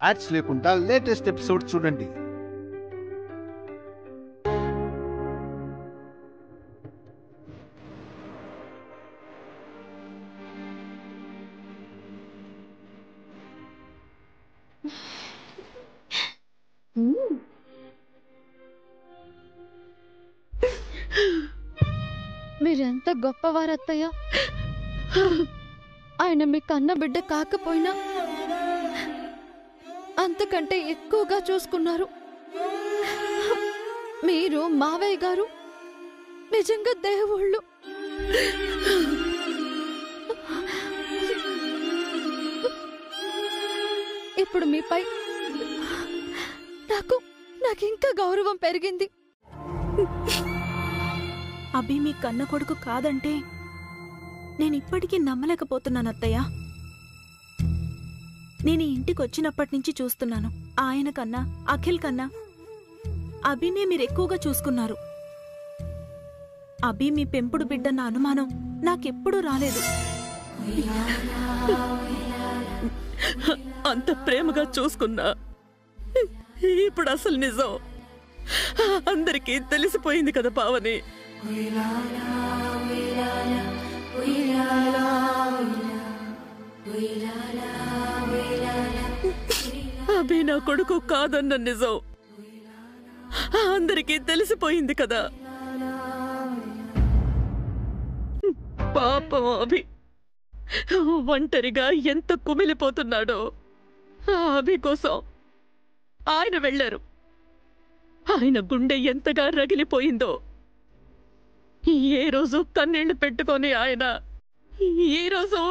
Ads లేకుండా latest episode చూడండి. మీరెంత గొప్పవారు అత్తయ్య. ఆయన మీ కన్న బిడ్డ కాకపోయినా అంతకంటే ఎక్కువగా చూసుకున్నారు. మీరు మావయ్య గారు నిజంగా దేవుళ్ళు. ఇప్పుడు మీపై నాకింకా గౌరవం పెరిగింది. అభి మీ కన్న కొడుకు కాదంటే నేనిప్పటికీ నమ్మలేకపోతున్నాను అత్తయ్య. నేను ఇంటికి వచ్చినప్పటి నుంచి చూస్తున్నాను, ఆయన కన్నా అఖిల్ కన్నా అభినే మీరు ఎక్కువగా చూసుకున్నారు. అభి మీ పెంపుడు బిడ్డన్న అనుమానం నాకెప్పుడూ రాలేదు. అంత ప్రేమగా చూసుకున్నా ఇప్పుడు అసలు నిజం అందరికీ తెలిసిపోయింది కదా పావని. అభి నా కొడుకు కాదన్న నిజం అందరికీ తెలిసిపోయింది కదా. పాపం అభి ఒంటరిగా ఎంత కుమిలిపోతున్నాడో. అభి కోసం ఆయన వెళ్ళారు. ఆయన గుండె ఎంతగా రగిలిపోయిందో. ఏ రోజు కన్నీళ్లు పెట్టుకొని ఆయన ఈ రోజు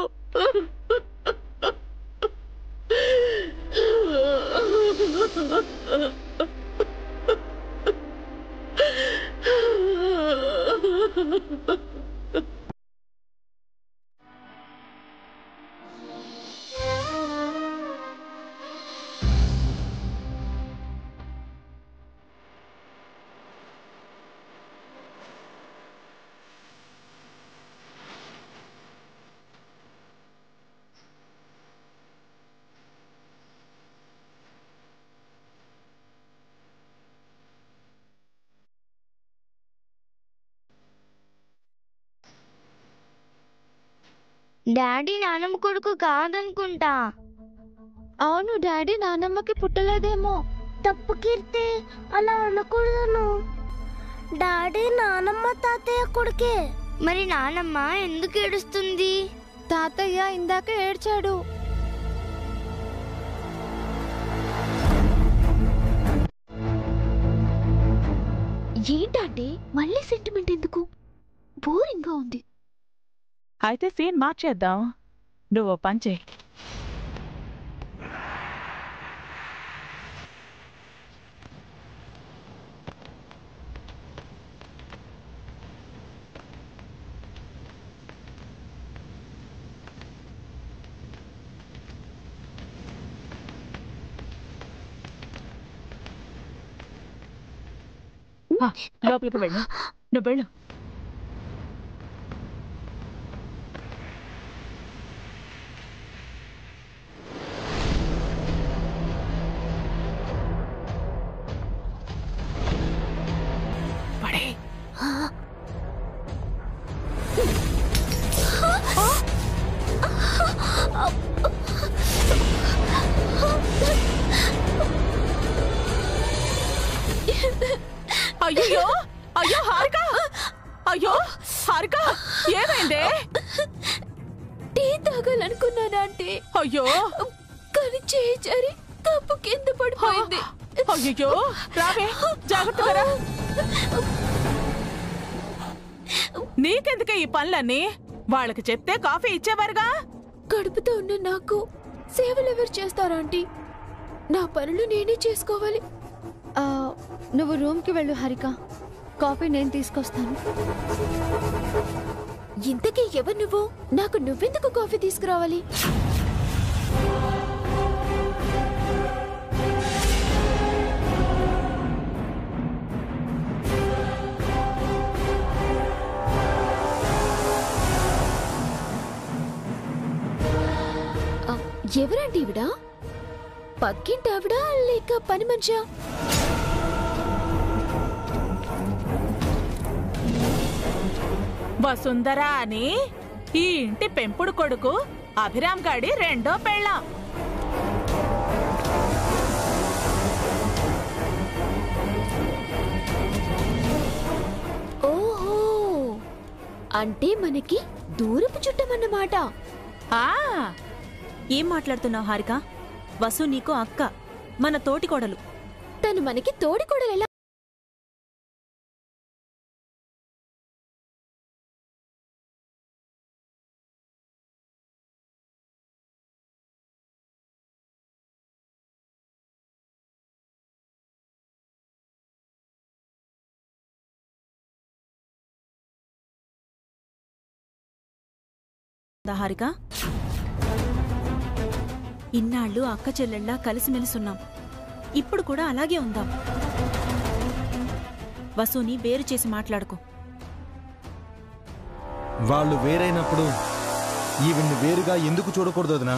డాడీ నానమ్మ కొడుకు కాదనుకుంటా. అవును, డాడీ నానమ్మకి పుట్టలేదేమో. తప్పు కీర్తి, అలా అనకూడదు. డాడీ నానమ్మ తాతయ్య కొడుకే. మరి నానమ్మ ఎందుకు ఏడుస్తుంది? తాతయ్య ఇందాక ఏడ్చాడు. ఏంటంటే మళ్ళీ సెంటిమెంట్ ఎందుకు? బోరింగ్ గా ఉంది. అయితే సీన్ మార్చేద్దాం. నువ్వు పని చేయి. లోపలికి వెళ్ళు. నువ్వు వెళ్ళు. అయ్యో అయ్యో హారిక, అయ్యో హారిక, ఏమైందే? టీ తాగాలనుకున్నానా అంటే అయ్యో కానీ చేయి కప్పు కింద పడిపోయింది. అయ్యో రావే, జాగ్రత్తగా. నీకెందుకే ఈ పనులన్నీ? వాళ్ళకి చెప్తే కాఫీ ఇచ్చేవారుగా. కడుపుతో ఉన్న నాకు సేవలు ఎవరు చేస్తారా ఆంటీ? నా పనులు నేనే చేసుకోవాలి. నువ్వు రూమ్కి వెళ్ళు హారిక, కాఫీ నేను తీసుకొస్తాను. ఇంతకీ ఎవరు నువ్వు? నాకు నువ్వెందుకు కాఫీ తీసుకురావాలి? ఎవరండి ఇవిడా? పక్కింటి ఆవిడ లేక పని మనిషా? వసుంధర అని ఈ ఇంటి పెంపుడు కొడుకు అభిరామ్ గాడి రెండో పెళ్ళాం. ఓహో, అంటే మనకి దూరపు చుట్టమన్నమాట. ఆ ఏం మాట్లాడుతున్నావు హారిక? వసు నీకు అక్క, మన తోటి కోడలు. తను మనకి తోడికోడలు. హారిక, ఇన్నాళ్ళు అక్క చెల్లెళ్ళ కలిసిమెలిసున్నాం. ఇప్పుడు కూడా అలాగే ఉందాం. వసుని వేరు చేసి మాట్లాడుకో. వాళ్ళు వేరైనప్పుడు ఈవిడ్ని వేరుగా ఎందుకు చూడకూడదు వదినా?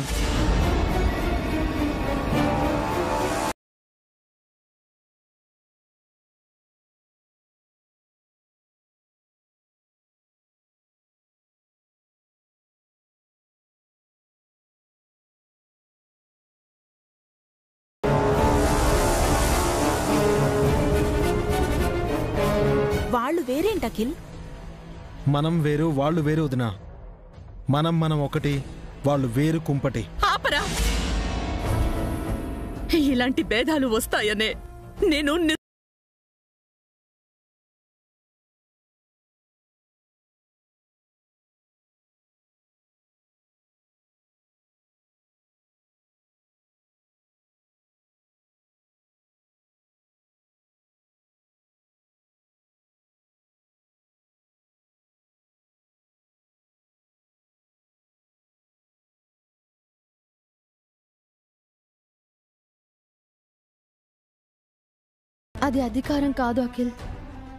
వాళ్ళు వేరేంటి అఖిల్? మనం వేరు, వాళ్ళు వేరు వదినా. మనం ఒకటి, వాళ్ళు వేరు కుంపటి. ఆపరా! ఇలాంటి భేదాలు వస్తాయనే నేను అది అధికారం కాదు అఖిల్,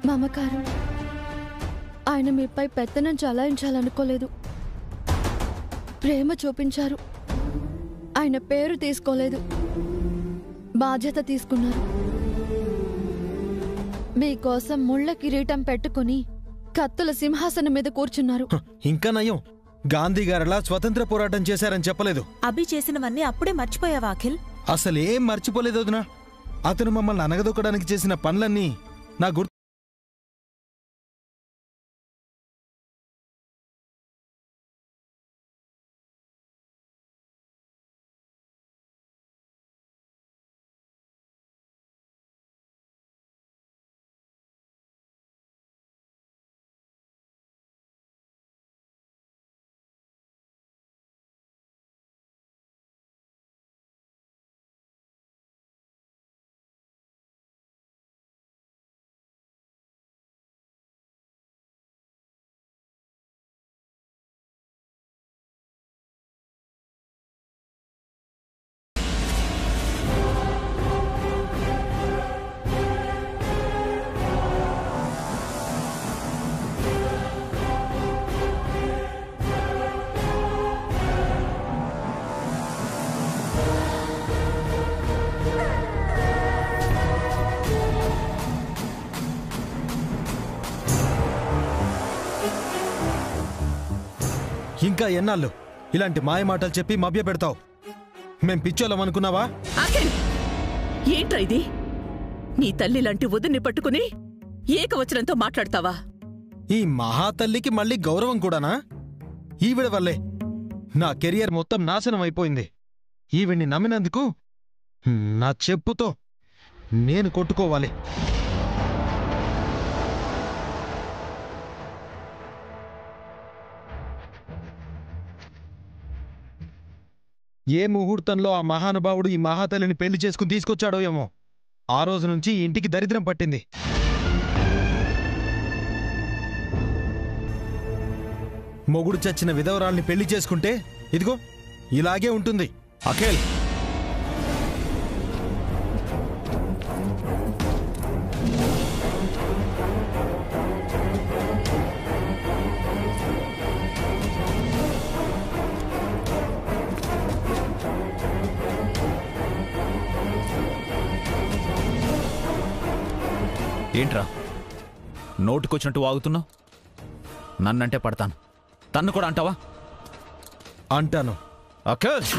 మమకారం. ఆయన మీపై పెత్తనం చలాయించాలనుకోలేదు. ప్రేమ చూపించారు. ఆయన పేరు తీసుకోలేదు, బాధ్యత తీసుకున్నారు. మీకోసం ముళ్ళ కిరీటం పెట్టుకుని కత్తుల సింహాసనం మీద కూర్చున్నారు. ఇంకా నయం, గాంధీ గారలా స్వతంత్ర పోరాటం చేశారని చెప్పలేదు. అభి చేసినవన్నీ అప్పుడే మర్చిపోయావా అఖిల్? అసలేం మర్చిపోలేదు వదినా. అతను మమ్మల్ని అనగదొక్కడానికి చేసిన పనులన్నీ నా గుర్తు. ఇంకా ఎన్నాళ్ళు ఇలాంటి మాయ మాటలు చెప్పి మభ్య పెడతావు? మేం పిచ్చోళ్ళం అనుకున్నావా? ఏంట్రా ఇది? నీ తల్లి లాంటి వదిన్ని పట్టుకుని ఏకవచనంతో మాట్లాడతావా? ఈ మహాతల్లికి మళ్ళీ గౌరవం కూడానా? ఈవిడ వల్లే నా కెరియర్ మొత్తం నాశనం అయిపోయింది. ఈవిడ్ని నమ్మినందుకు నా చెప్పుతో నేను కొట్టుకోవాలి. ఏ ముహూర్తంలో ఆ మహానుభావుడు ఈ మహాతల్లిని పెళ్లి చేసుకుని తీసుకొచ్చాడో ఏమో, ఆ రోజు నుంచి ఇంటికి దరిద్రం పట్టింది. మొగుడు చచ్చిన విధవరాల్ని పెళ్లి చేసుకుంటే ఇదిగో ఇలాగే ఉంటుంది. అఖిల్, ఏంట్రా నోటుకొచ్చినట్టు వాగుతున్నావు? నన్నంటే పడతాను, తన్ను కూడా అంటావా? అంటాను. అఖిల్,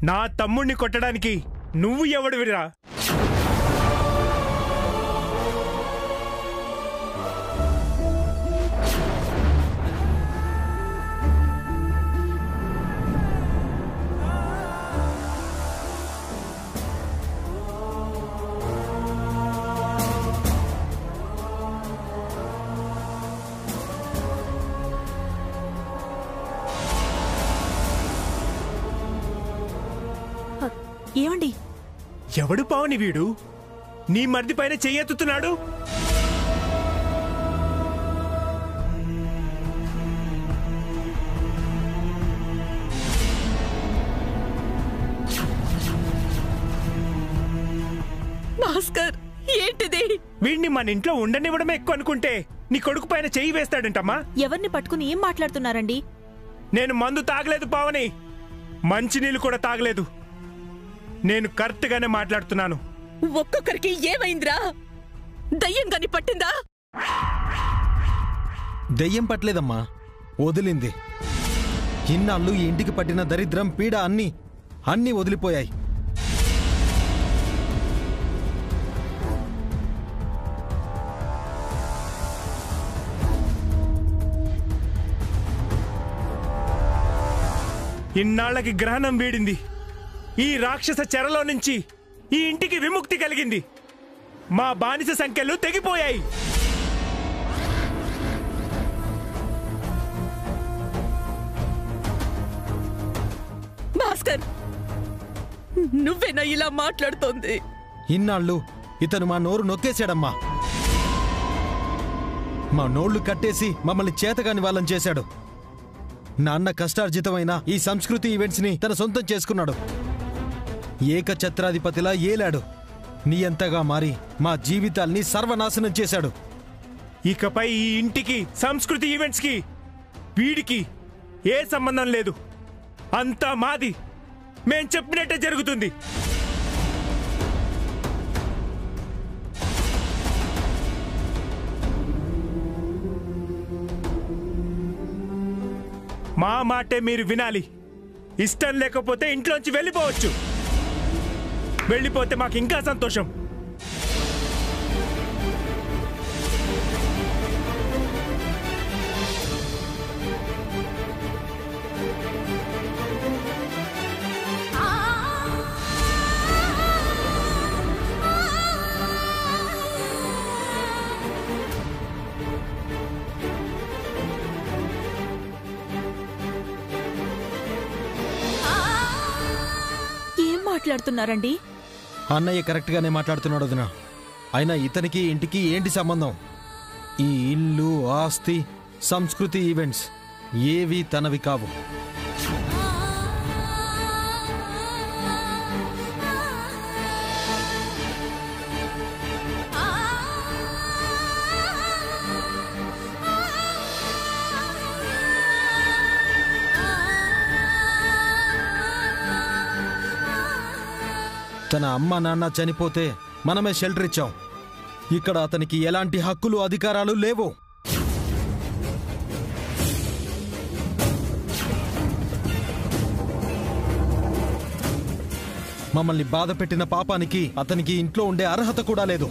నా తమ్ముణ్ణి కొట్టడానికి నువ్వు ఎవడివిరా? ఏమండి? ఎవడు పావని వీడు? నీ మర్ది పైన చెయ్యెత్తుతున్నాడు. భాస్కర్, ఏంటిది? వీడిని మన ఇంట్లో ఉండనివ్వడమే ఎక్కువ అనుకుంటే నీ కొడుకు పైన చెయ్యి వేస్తాడంటమ్మా. ఎవరిని పట్టుకుని ఏం మాట్లాడుతున్నారండి? నేను మందు తాగలేదు పావని, మంచినీళ్ళు కూడా తాగలేదు. నేను కరెక్ట్ గానే మాట్లాడుతున్నాను. ఒక్కొక్కరికి ఏమైందిరా? దయ్యం గాని పట్టిందా? దెయ్యం పట్టలేదమ్మా, వదిలింది. ఇన్నాళ్ళు ఈ ఇంటికి పట్టిన దరిద్రం పీడ అన్నీ వదిలిపోయాయి. ఇన్నాళ్లకి గ్రహణం వీడింది. ఈ రాక్షస చెరలో నుంచి ఈ ఇంటికి విముక్తి కలిగింది. మా బానిస సంఖ్యలు తెగిపోయాయి. భాస్కర్, నువ్వేనా ఇలా మాట్లాడుతోంది? ఇన్నాళ్ళు ఇతను మా నోరు నొక్కేశాడమ్మా. మా నోళ్లు కట్టేసి మమ్మల్ని చేతగాని వాళ్ళని చేశాడు. నాన్న కష్టార్జితమైన ఈ సంస్కృతి ఈవెంట్స్ ని తన సొంతం చేసుకున్నాడు. ఏకఛత్రాధిపతిలా ఏలాడు. నియంతగా మారి మా జీవితాల్ని సర్వనాశనం చేశాడు. ఇకపై ఈ ఇంటికి, సంస్కృతి ఈవెంట్స్ కి, వీడికి ఏ సంబంధం లేదు. అంతా మాది. మేం చెప్పినట్టే జరుగుతుంది. మా మాటే మీరు వినాలి. ఇష్టం లేకపోతే ఇంట్లోంచి వెళ్ళిపోవచ్చు. వెళ్ళిపోతే మాకు ఇంకా సంతోషం. ఏం మాట్లాడుతున్నారండి? అన్నయ్య కరెక్ట్ గానే మాట్లాడుతున్నాడు వదినా. అయినా ఇతనికి ఇంటికి ఏంటి సంబంధం? ఈ ఇల్లు, ఆస్తి, సంస్కృతి ఈవెంట్స్ ఏవి తనవి కావు. తన అమ్మ నాన్న చనిపోతే మనమే షెల్టర్ ఇచ్చాం. ఇక్కడ అతనికి ఎలాంటి హక్కులు అధికారాలు లేవు. మమ్మల్ని బాధ పెట్టిన పాపానికి అతనికి ఇంట్లో ఉండే అర్హత కూడా లేదు.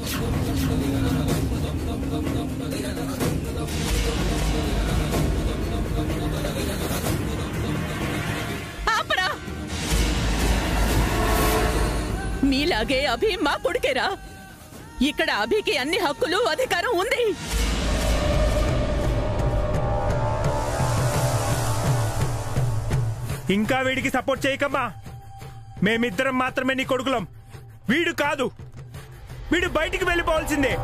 మీలాగే అభి మా కొడుకేరా. ఇక్కడ అభికి అన్ని హక్కులు అధికారం ఉంది. ఇంకా వీడికి సపోర్ట్ చేయకమ్మా. మేమిద్దరం మాత్రమే నీ కొడుకులం. వీడు కాదు. వీడు బయటికి వెళ్ళిపోవాల్సిందే.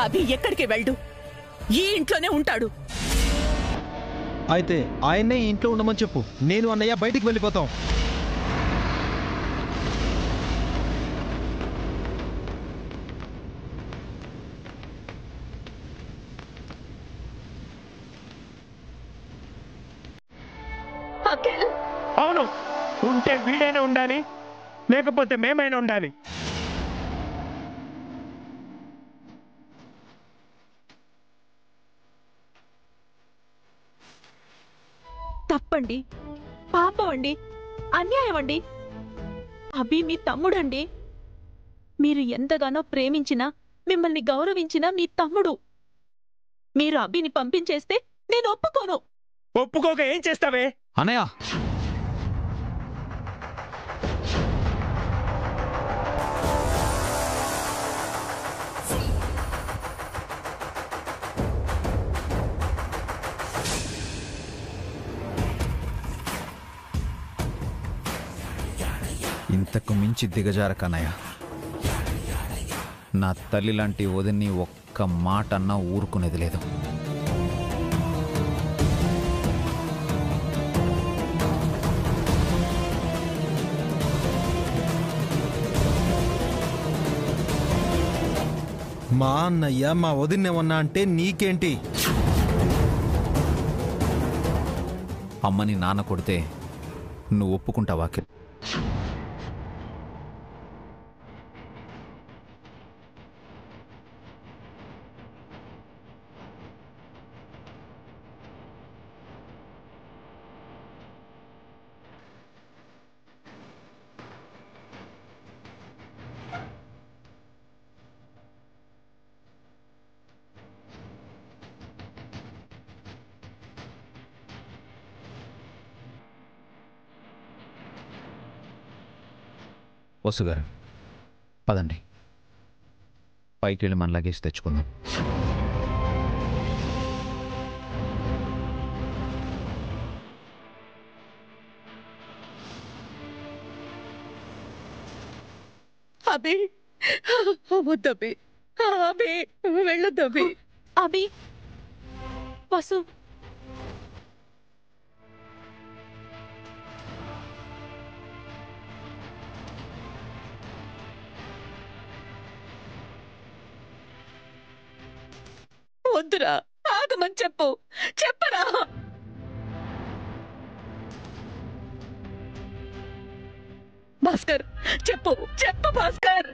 అభి ఎక్కడికి వెళ్ళు, ఈ ఇంట్లోనే ఉంటాడు. అయితే ఆయన్నే ఇంట్లో ఉండమని చెప్పు. నేను అన్నయ్య బయటికి వెళ్ళిపోతాం. అవును, ఉంటే వీడైనా ఉండాలి, లేకపోతే మేమైనా ఉండాలి. తప్పండి, పాపం అండి, అన్యాయం అండి. అభి మీ తమ్ముడండి. మీరు ఎంతగానో ప్రేమించినా, మిమ్మల్ని గౌరవించిన మీ తమ్ముడు. మీరు అభిని పంపించేస్తే నేను ఒప్పుకోను. ఒప్పుకోక ఏం చేస్తావే? అనయ్య, ఇంతకు మించి దిగజారకనయ్య. నా తల్లి లాంటి వదిన్ని ఒక్క మాట అన్నా ఊరుకునేది లేదు. మా అన్నయ్య మా వదిన్నేమన్నా అంటే నీకేంటి? అమ్మని నాన్న కొడితే నువ్వు ఒప్పుకుంటావా అఖిల్? వసు గారు, పదండి, పైకి వెళ్ళి మన లగేజ్ తెచ్చుకుందాం. అభి వద్దభి, అభి వెళ్ళొద్దభి. అభి, వసు, వద్దురా, ఆగమని చెప్పు, చెప్పరా. భాస్కర్, చెప్పు చెప్పు భాస్కర్.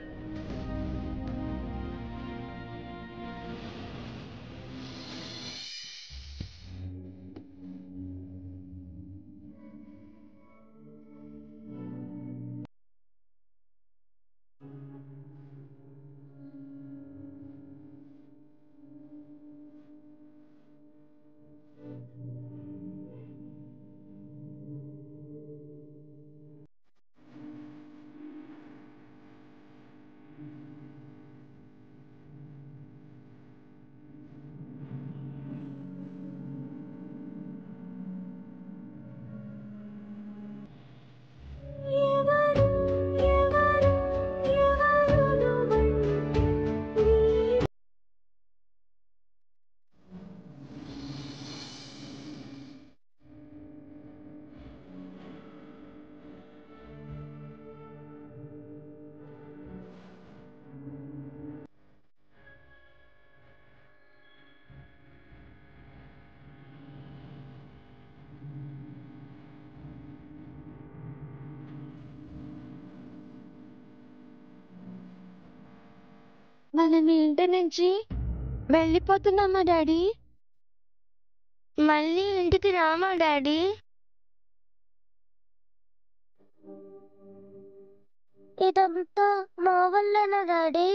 మనం ఇంటి నుంచి వెళ్ళిపోతున్నామా డాడీ? మళ్ళీ ఇంటికి రామా డాడీ? ఇదంతా మా వల్లేనా డాడీ?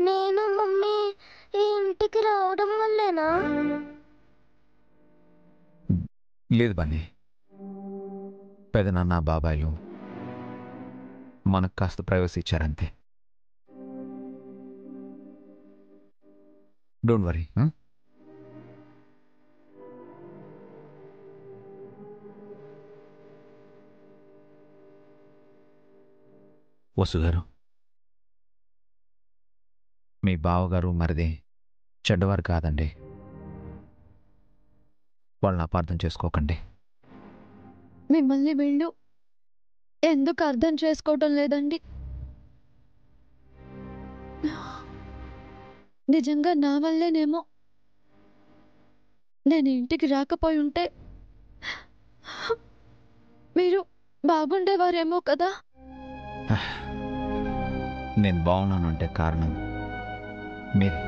నేను మమ్మీ ఈ ఇంటికి రావడం వల్లేనా? లేదు బన్నీ, పెదనాన్న బాబాయ్లు మనకు కాస్త ప్రైవసీ ఇచ్చారంతే. Don't worry. వసు గారు, మీ బావగారు మరిది చెడ్డవారు కాదండి. వాళ్ళని అపార్థం చేసుకోకండి. మిమ్మల్ని వీళ్ళు ఎందుకు అర్థం చేసుకోవటం లేదండి? నిజంగా నా వల్లేనేమో. నేను ఇంటికి రాకపోయి ఉంటే మీరు బాగుండేవారేమో కదా. నేను బాగున్నాను అంటే కారణం మీరే.